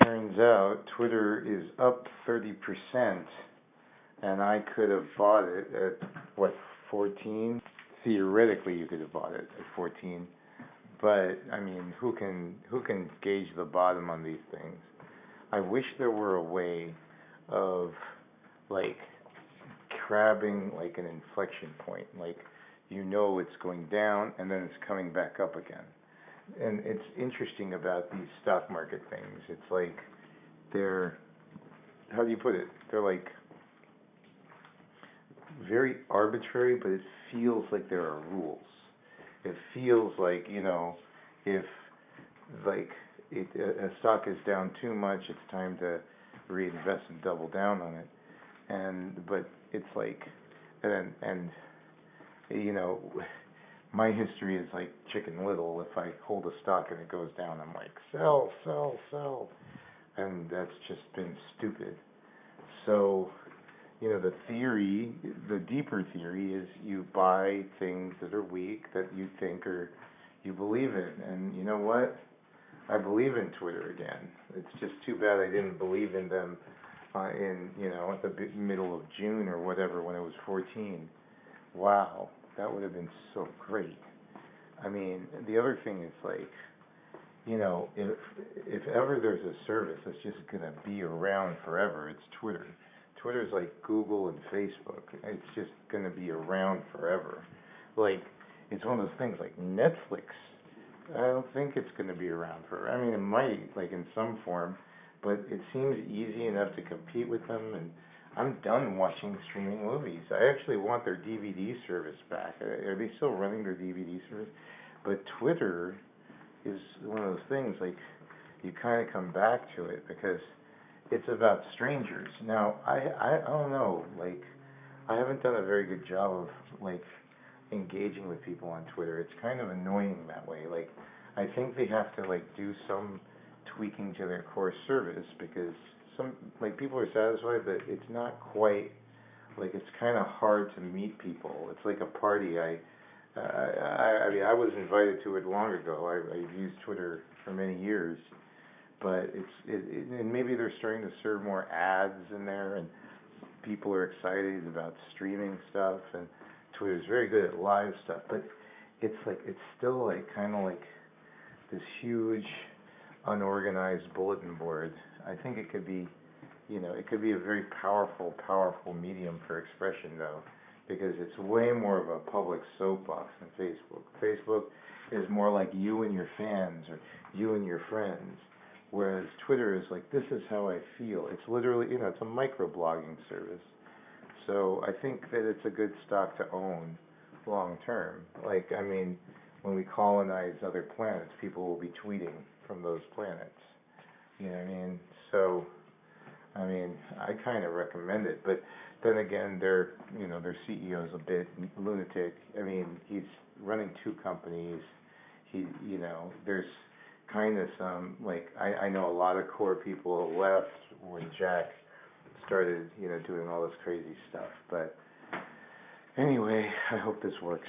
Turns out Twitter is up 30%, and I could have bought it at, what, 14? Theoretically, you could have bought it at 14. But, I mean, who can gauge the bottom on these things? I wish there were a way of, like, crabbing, like, an inflection point. Like, you know it's going down, and then it's coming back up again. And it's interesting about these stock market things. It's like they're, how do you put it? They're like very arbitrary, but it feels like there are rules. It feels like, if like a stock is down too much, it's time to reinvest and double down on it. But it's like, and my history is like Chicken Little. If I hold a stock and it goes down, I'm like, sell, sell, sell. And that's just been stupid. So, the deeper theory is you buy things that are weak, that you think you believe in. And you know what? I believe in Twitter again. It's just too bad I didn't believe in them at the middle of June or whatever when it was 14. Wow. That would have been so great. I mean, the other thing is like, if ever there's a service that's just gonna be around forever, it's Twitter. Twitter's like Google and Facebook. It's just gonna be around forever. Like, it's one of those things like Netflix. I don't think it's gonna be around forever. I mean, it might, like in some form, but it seems easy enough to compete with them, and I'm done watching streaming movies. I actually want their DVD service back. Are they still running their DVD service? But Twitter is one of those things, like, you kind of come back to it because it's about strangers. Now, I don't know, like, I haven't done a very good job of, like, engaging with people on Twitter. It's kind of annoying that way. Like, I think they have to, like, do some tweaking to their core service because people are satisfied, but it's not quite, like, it's kind of hard to meet people. It's like a party. I mean, I was invited to it long ago. I've used Twitter for many years, but and maybe they're starting to serve more ads in there, and people are excited about streaming stuff, and Twitter's very good at live stuff, but it's still like kind of like this huge unorganized bulletin board. I think it could be, it could be a very powerful medium for expression, though, because it's way more of a public soapbox than Facebook. Facebook is more like you and your fans or you and your friends, whereas Twitter is like, this is how I feel. It's literally, it's a microblogging service. So I think that it's a good stock to own long term. Like, I mean, when we colonize other planets, people will be tweeting from those planets. You know what I mean? So, I mean, I kind of recommend it. But then again, their CEO's a bit lunatic. I mean, he's running two companies. There's kind of some, like, I know a lot of core people left when Jack started, doing all this crazy stuff. But anyway, I hope this works.